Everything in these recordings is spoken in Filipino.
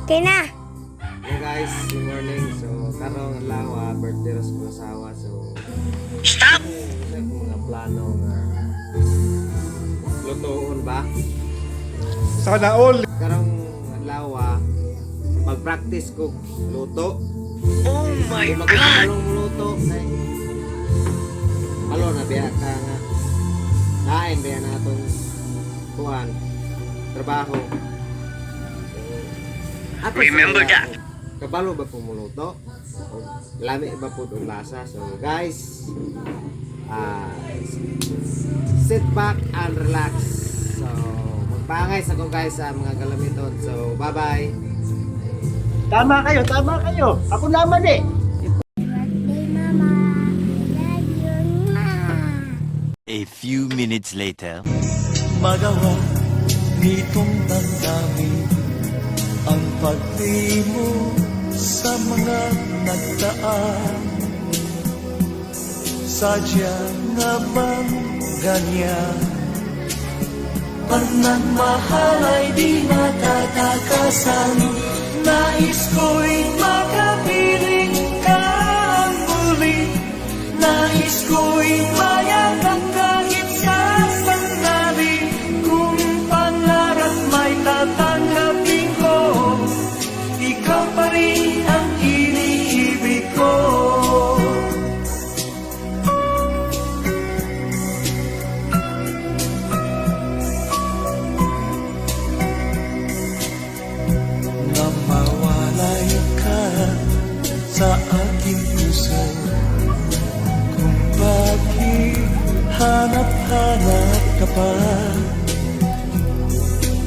Okay na. Hey guys, good morning. So, karong lawa, birthday ras ko asawa. So, Stop! sa mga plano nga lutoon ba? Sana all. Karong lawa, mag-practice ko luto. Oh my Kung magkakalong luto, ay alo na biya ka nga. Kain biya na itong kuhan, trabaho. So, Remember that. Kabalo ba po muluto? Lami ba po itong lasa? So guys, sit back and relax. So magpangay sa ko guys sa mga galamiton. So bye bye. Tama kayo, tama kayo. Ako naman eh. Birthday, Mama. Love you, Ma. A few minutes later. Magawa nitong damdamin ang pagtimo sa mga nagdaan. Sadya nga bang ganyan? Pagmamahal ay di matatakasan. Nais ko'y makapiling ka ang muli. Nais ko'y mayakap kahit sa sandali. Kung pangarap may tatanggapin ko, ikaw pa rin ang iniibig ko. Na mawalay ka sa aking puso, kung bakit hanap-hanap ka pa.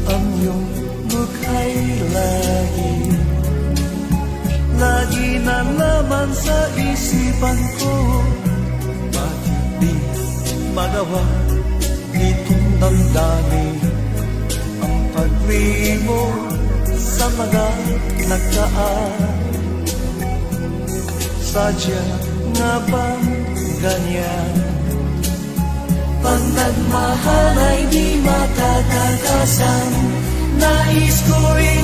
Ang iyong mukha'y lagi na naman sa isipan ko. Bakit di magawa nitong damdamin ang paglimo sa mga nagdaan? Sadya nga bang ganyan? Pag nagmahal ay di matatakasan. Nais ko'y